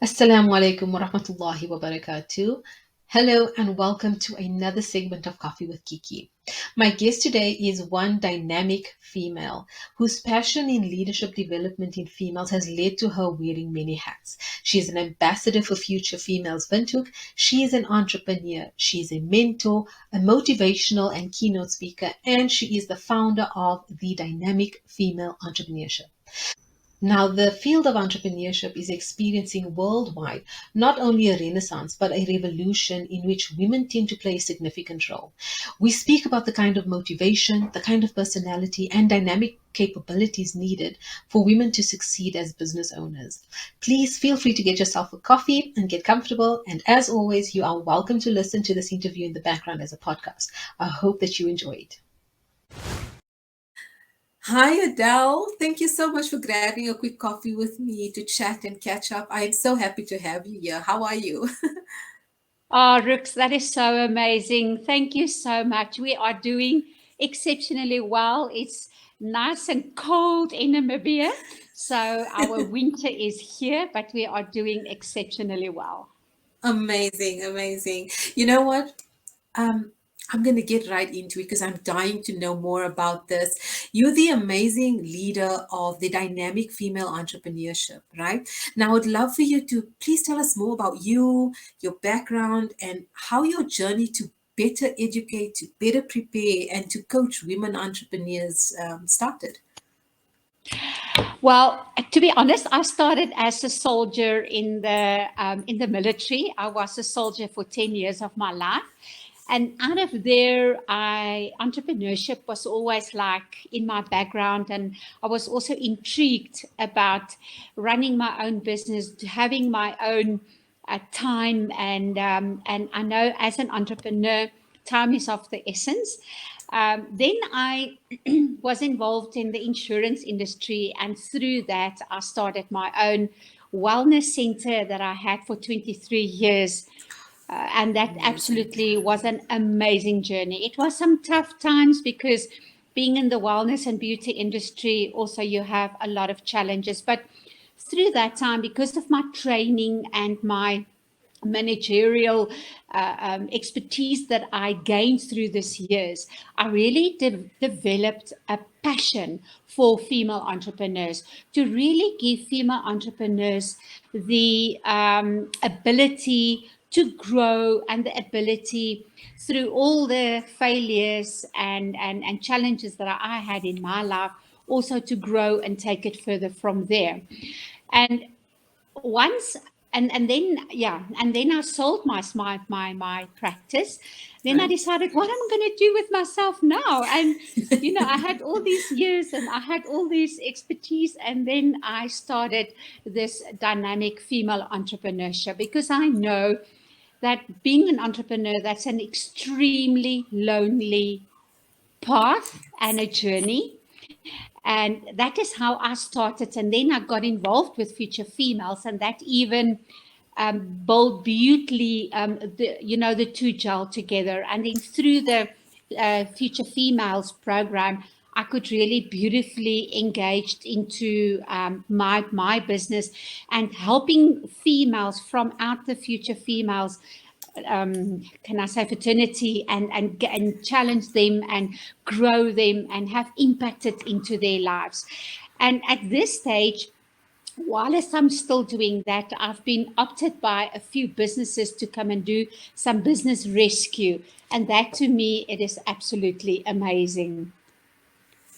Assalamu alaikum wa rahmatullahi wa barakatuh. Hello and welcome to another segment of Coffee with Kiki. My guest today is one dynamic female whose passion in leadership development in females has led to her wearing many hats. She is an ambassador for Future Females Windhoek. She is an entrepreneur. She is a mentor, a motivational and keynote speaker, and she is the founder of the Dynamic Female Entrepreneurship. Now, the field of entrepreneurship is experiencing worldwide not only a renaissance, but a revolution in which women tend to play a significant role. We speak about the kind of motivation, the kind of personality, and dynamic capabilities needed for women to succeed as business owners. Please feel free to get yourself a coffee and get comfortable. And as always, you are welcome to listen to this interview in the background as a podcast. I hope that you enjoy it. Hi, Adele. Thank you so much for grabbing a quick coffee with me to chat and catch up. I am so happy to have you here. How are you? Oh, Rooks, that is so amazing. Thank you so much. We are doing exceptionally well. It's nice and cold in Namibia. So our winter is here, but we are doing exceptionally well. Amazing, amazing. You know what? Um, I'm going to get right into it because I'm dying to know more about this. You're the amazing leader of the dynamic female entrepreneurship, right? Now, I'd love for you to please tell us more about you, your background, and how your journey to better educate, to better prepare, and to coach women entrepreneurs started. Well, to be honest, I started as a soldier in the military. I was a soldier for 10 years of my life. And out of there, entrepreneurship was always like in my background. And I was also intrigued about running my own business, having my own time. And I know as an entrepreneur, time is of the essence. Then I was involved in the insurance industry, and through that, I started my own wellness center that I had for 23 years. And that Amazing. absolutely was an amazing journey. It was some tough times because being in the wellness and beauty industry, also you have a lot of challenges. But through that time, because of my training and my managerial expertise that I gained through these years, I really developed a passion for female entrepreneurs to really give female entrepreneurs the ability to grow and the ability through all the failures and challenges that I had in my life, also to grow and take it further from there. And once and then I sold my practice. Then I Right. decided what I'm going to do with myself now. And I had all these years and I had all this expertise, and then I started this dynamic female entrepreneurship because I know that being an entrepreneur, that's an extremely lonely path and a journey. And that is how I started. And then I got involved with Future Females, and that even built beautifully, the two gel together. And then through the Future Females program, I could really beautifully engaged into my business and helping females from out the Future Females, can I say, fraternity, and challenge them and grow them and have impacted into their lives. And at this stage, while I'm still doing that, I've been opted by a few businesses to come and do some business rescue. And that to me, it is absolutely amazing.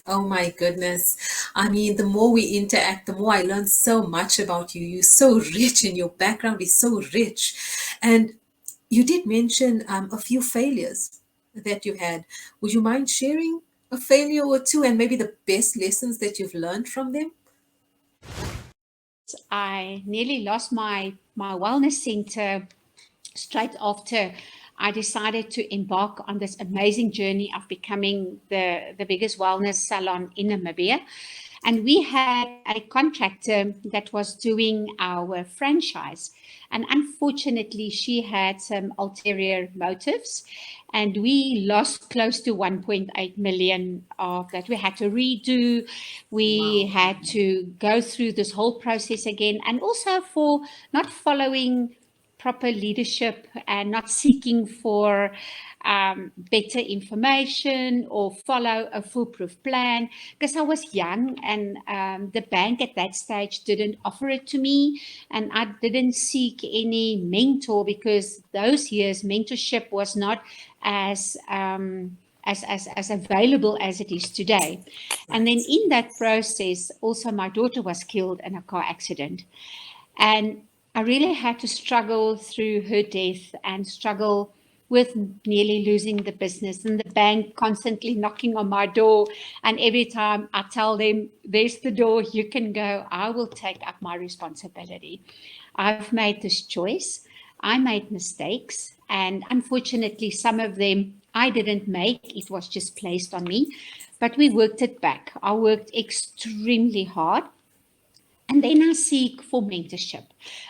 Oh my goodness. I mean, the more we interact, the more I learn so much about you. You're so rich and your background is so rich. And you did mention a few failures that you had. Would you mind sharing a failure or two and maybe the best lessons that you've learned from them? I nearly lost my wellness center straight after I decided to embark on this amazing journey of becoming the biggest wellness salon in Namibia. And we had a contractor that was doing our franchise. And unfortunately, she had some ulterior motives. And we lost close to 1.8 million of that. We had to redo. We Wow. had to go through this whole process again. And also for not following proper leadership and not seeking for better information or follow a foolproof plan, because I was young and the bank at that stage didn't offer it to me, and I didn't seek any mentor because those years mentorship was not as as available as it is today. And then Right. in that process, also my daughter was killed in a car accident. And I really had to struggle through her death and struggle with nearly losing the business and the bank constantly knocking on my door. And every time I tell them, there's the door, you can go, I will take up my responsibility. I've made this choice. I made mistakes. And unfortunately, some of them I didn't make. It was just placed on me. But we worked it back. I worked extremely hard. And then I seek for mentorship.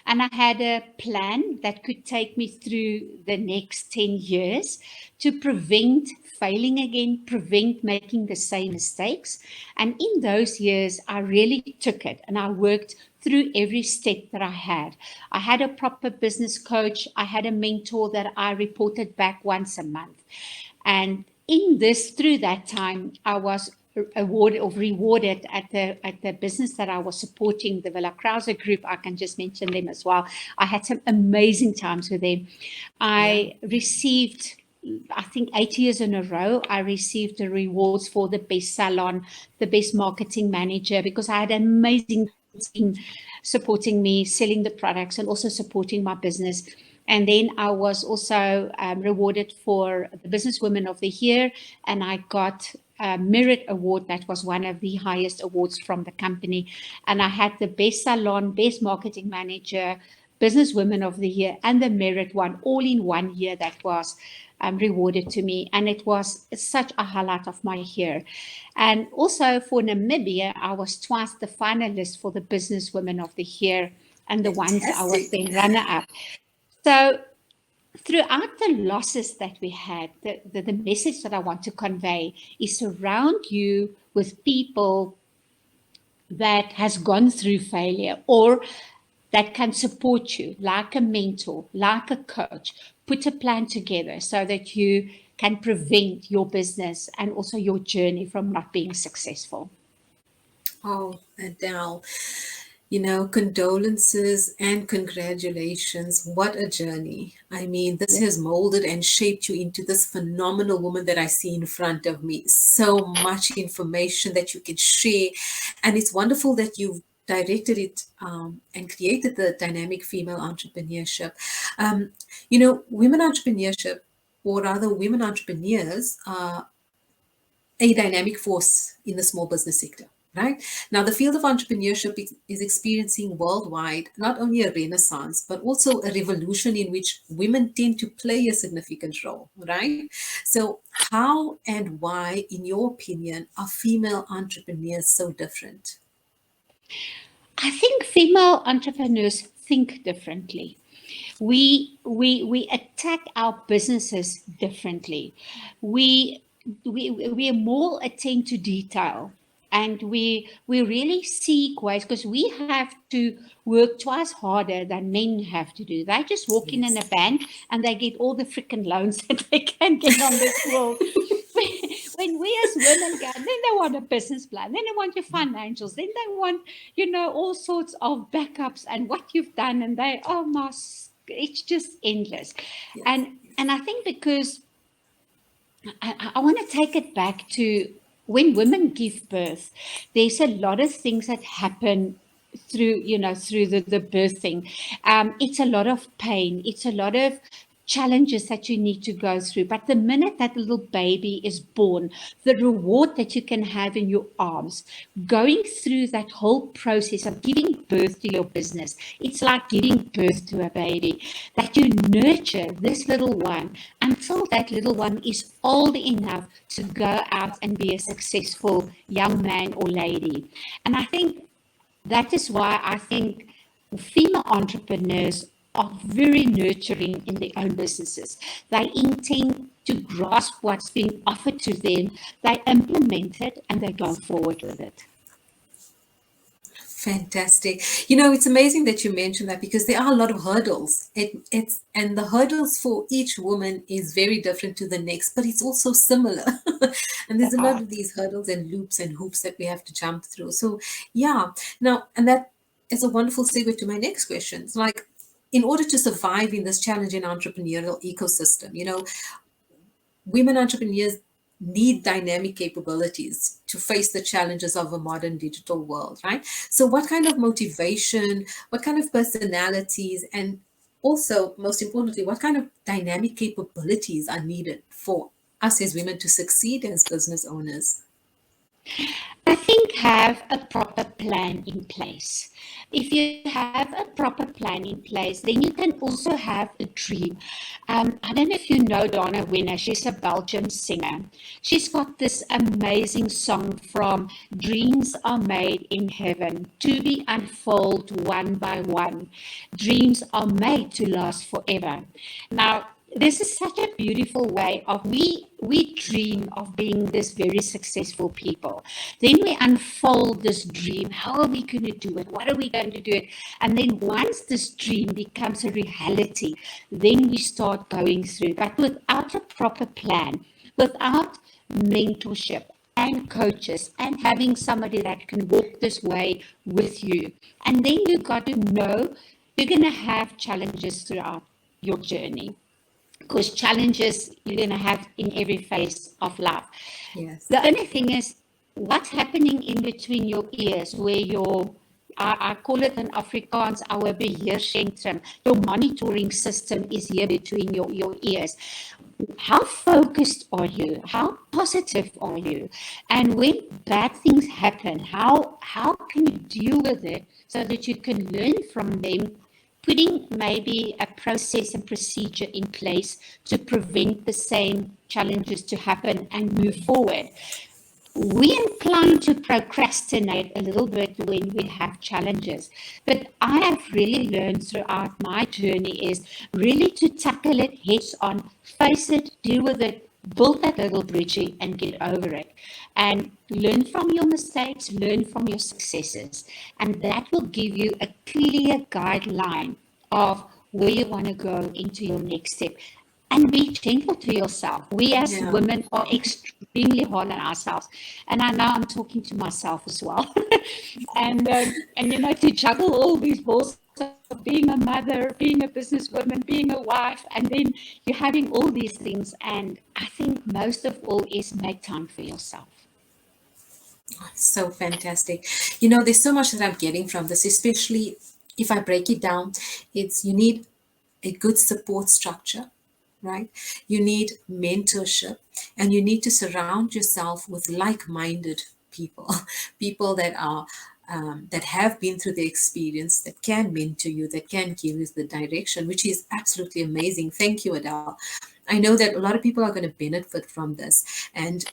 And I had a plan that could take me through the next 10 years to prevent failing again, prevent making the same mistakes. And in those years, I really took it and I worked through every step that I had. I had a proper business coach. I had a mentor that I reported back once a month. And in this, through that time, I was awarded or rewarded at the business that I was supporting, the Villa Krauser Group. I can just mention them as well. I had some amazing times with them. Yeah. I received, I think 8 years in a row, I received the rewards for the best salon, the best marketing manager, because I had an amazing team supporting me, selling the products, and also supporting my business. And then I was also rewarded for the Businesswoman of the Year, and I got a Merit Award. That was one of the highest awards from the company. And I had the Best Salon, Best Marketing Manager, Businesswoman of the Year, and the Merit one, all in 1 year. That was rewarded to me. And it was such a highlight of my year. And also for Namibia, I was twice the finalist for the Businesswoman of the Year. And the once I was Fantastic. then runner up. So throughout the losses that we had, the message that I want to convey is surround you with people that has gone through failure or that can support you, like a mentor, like a coach. Put a plan together so that you can prevent your business and also your journey from not being successful. Oh, Adele, condolences and congratulations. What a journey. I mean, this has molded and shaped you into this phenomenal woman that I see in front of me. So much information that you can share. And it's wonderful that you've directed it and created the dynamic female entrepreneurship. Women entrepreneurship, or rather, women entrepreneurs are a dynamic force in the small business sector. Right now, the field of entrepreneurship is experiencing worldwide not only a renaissance, but also a revolution in which women tend to play a significant role. Right? So, how and why, in your opinion, are female entrepreneurs so different? I think female entrepreneurs think differently. We attack our businesses differently. We we are more attentive to detail, and we really seek ways because we have to work twice harder than men have to do. They just walk in Yes. a bank and they get all the freaking loans that they can get on this world. When we as women go, then they want a business plan, then they want your financials, then they want, all sorts of backups and what you've done, and they, oh my, it's just endless. Yes. And I think because I want to take it back to when women give birth, there's a lot of things that happen through, through the birthing. It's a lot of pain. It's a lot of challenges that you need to go through. But the minute that little baby is born, the reward that you can have in your arms, going through that whole process of giving birth to your business, it's like giving birth to a baby, that you nurture this little one until that little one is old enough to go out and be a successful young man or lady. And I think that is why I think female entrepreneurs are very nurturing in their own businesses. They intend to grasp what's being offered to them, they implement it, and they go forward with it. Fantastic. It's amazing that you mentioned that because there are a lot of hurdles. And the hurdles for each woman is very different to the next, but it's also similar. And there's a lot of these hurdles and loops and hoops that we have to jump through. So yeah. Now, and that is a wonderful segue to my next question. It's like, in order to survive in this challenging entrepreneurial ecosystem, women entrepreneurs need dynamic capabilities to face the challenges of a modern digital world, right? So what kind of motivation, what kind of personalities, and also, most importantly, what kind of dynamic capabilities are needed for us as women to succeed as business owners? I think have a proper plan in place. If you have a proper plan in place, then you can also have a dream. I don't know if you know Donna Winner. She's a Belgian singer. She's got this amazing song from Dreams Are Made in Heaven, to be unfold one by one. Dreams are made to last forever. Now, this is such a beautiful way of we dream of being this very successful people. Then we unfold this dream. How are we going to do it? What are we going to do it? And then once this dream becomes a reality, then we start going through. But without a proper plan, without mentorship and coaches and having somebody that can walk this way with you, and then you got to know you're going to have challenges throughout your journey, because challenges you're going to have in every phase of life. Yes. The only thing is, what's happening in between your ears, where I call it in Afrikaans, our beheercentrum, your monitoring system is here between your ears. How focused are you? How positive are you? And when bad things happen, how can you deal with it so that you can learn from them, putting maybe a process and procedure in place to prevent the same challenges to happen and move forward. We incline to procrastinate a little bit when we have challenges, but I have really learned throughout my journey is really to tackle it heads on, face it, deal with it, build that little bridge and get over it, and learn from your mistakes, learn from your successes, and that will give you a clear guideline of where you want to go into your next step. And be gentle to yourself. We as women are extremely hard on ourselves, and I know I'm talking to myself as well. and to juggle all these balls of being a mother, being a businesswoman, being a wife, and then you're having all these things. And I think most of all is make time for yourself. So fantastic. There's so much that I'm getting from this, especially if I break it down. It's you need a good support structure, right? You need mentorship, and you need to surround yourself with like-minded people, people that are that have been through the experience, that can mentor you, that can give you the direction, which is absolutely amazing. Thank you, Adele. I know that a lot of people are going to benefit from this. And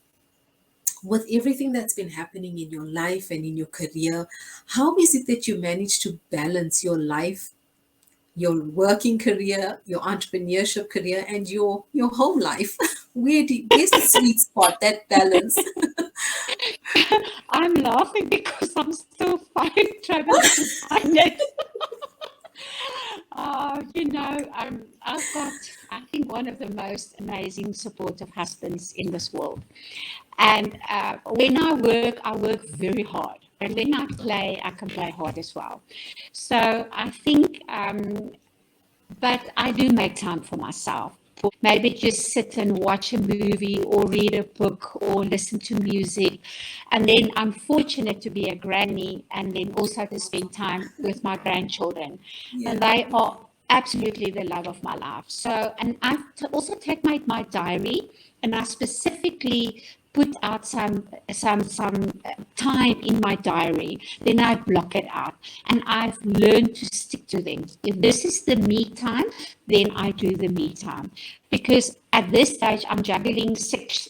with everything that's been happening in your life and in your career, how is it that you manage to balance your life, your working career, your entrepreneurship career, and your home life? Where's the sweet spot, that balance? I'm laughing because I'm still traveling to find it. I've got, I think, one of the most amazing supportive husbands in this world. And when I work very hard. And when I can play hard as well. So I think, but I do make time for myself. Maybe just sit and watch a movie or read a book or listen to music. And then I'm fortunate to be a granny and then also to spend time with my grandchildren. And they are absolutely the love of my life. So, and I also take my diary, and I specifically put out some time in my diary. Then I block it out, and I've learned to stick to them. If this is the me time, then I do the me time, because at this stage I'm juggling six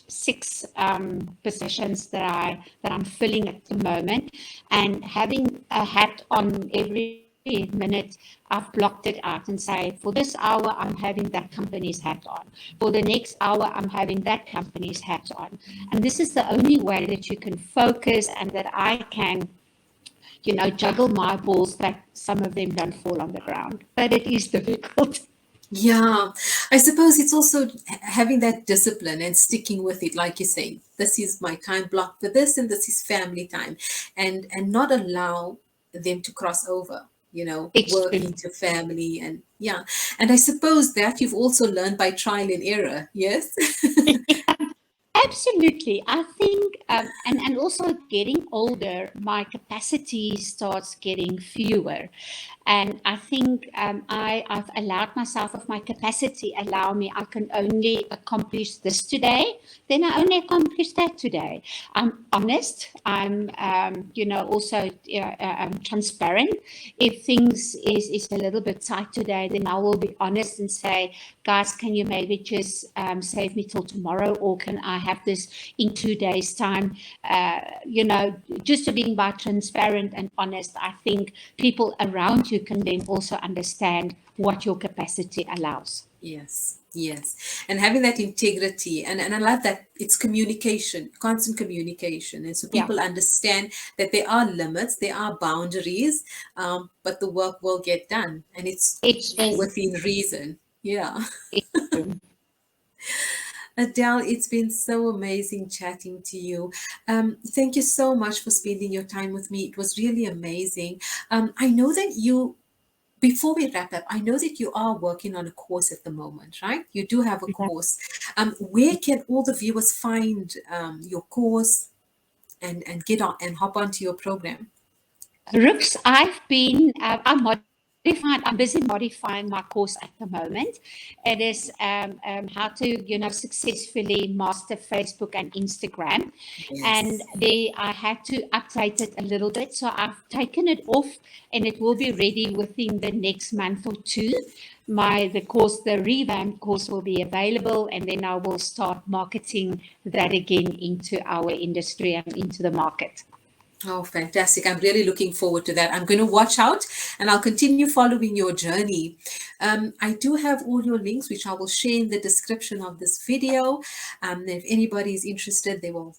positions that I'm filling at the moment, and having a hat on every minute, I've blocked it out and say, for this hour, I'm having that company's hat on. For the next hour, I'm having that company's hat on. And this is the only way that you can focus and that I can, juggle my balls that some of them don't fall on the ground. But it is difficult. Yeah, I suppose it's also having that discipline and sticking with it, like you say, this is my time block for this, and this is family time, and not allow them to cross over, work Extreme. into family, and yeah. And I suppose that you've also learned by trial and error, yes? Absolutely. I think, and also getting older, my capacity starts getting fewer. And I think I've allowed myself, if my capacity allow me, I can only accomplish this today, then I only accomplish that today. I'm honest. I'm, also transparent. If things is a little bit tight today, then I will be honest and say, guys, can you maybe just save me till tomorrow, or can I have this in 2 days' time? Just to being by transparent and honest, I think people around you can then also understand what your capacity allows. Yes, yes. And having that integrity, and I love that it's communication, constant communication. And so Yeah, people understand that there are limits, there are boundaries, but the work will get done, and it's it's true. within reason. Yeah. It's true. Adele, it's been so amazing chatting to you. Thank you so much for spending your time with me. It was really amazing. I know that before we wrap up, I know that you are working on a course at the moment, right? You do have a course. Where can all the viewers find your course and get on and hop onto your program? Rooks, I'm busy modifying my course at the moment. It is how to, successfully master Facebook and Instagram. And Yes. I had to update it a little bit. So I've taken it off, and it will be ready within the next month or two. The revamped course will be available, and then I will start marketing that again into our industry and into the market. Oh, fantastic. I'm really looking forward to that. I'm going to watch out and I'll continue following your journey. I do have all your links, which I will share in the description of this video. If anybody is interested, they will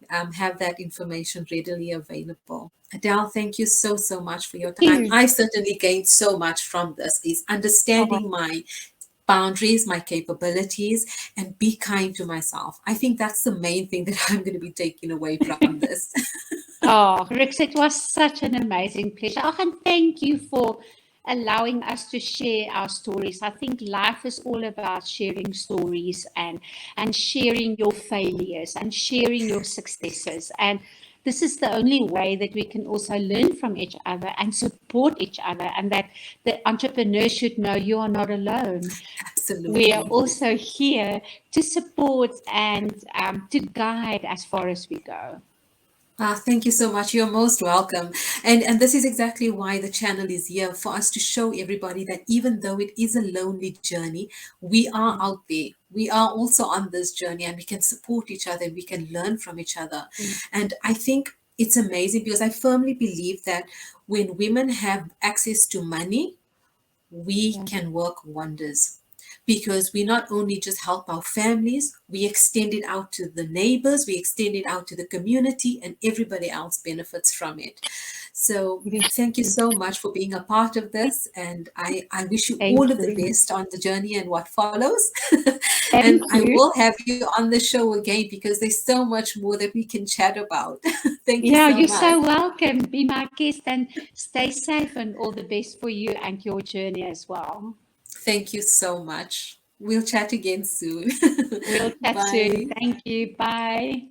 have that information readily available. Adele, thank you so, so much for your time. I certainly gained so much from this, is Oh, understanding my boundaries, my capabilities, and be kind to myself. I think that's the main thing that I'm going to be taking away from this. Oh, Rix, it was such an amazing pleasure. Oh, and thank you for allowing us to share our stories. I think life is all about sharing stories and sharing your failures and sharing your successes. And this is the only way that we can also learn from each other and support each other, and that the entrepreneur should know you are not alone. We are Absolutely. also here to support and to guide as far as we go. Thank you so much. You're most welcome. And this is exactly why the channel is here, for us to show everybody that even though it is a lonely journey, we are out there. We are also on this journey, and we can support each other and we can learn from each other. And I think it's amazing because I firmly believe that when women have access to money, we Yeah. can work wonders, because we not only just help our families, we extend it out to the neighbors, we extend it out to the community, and everybody else benefits from it. So thank you so much for being a part of this, and I wish you Thank all of the you. best on the journey and what follows. And Thank I you. will have you on the show again, because there's so much more that we can chat about. Thank you Yeah, so you're much. so welcome. Be my guest, and stay safe, and all the best for you and your journey as well. Thank you so much. We'll chat again soon. We'll chat soon. Bye. Thank you. Bye.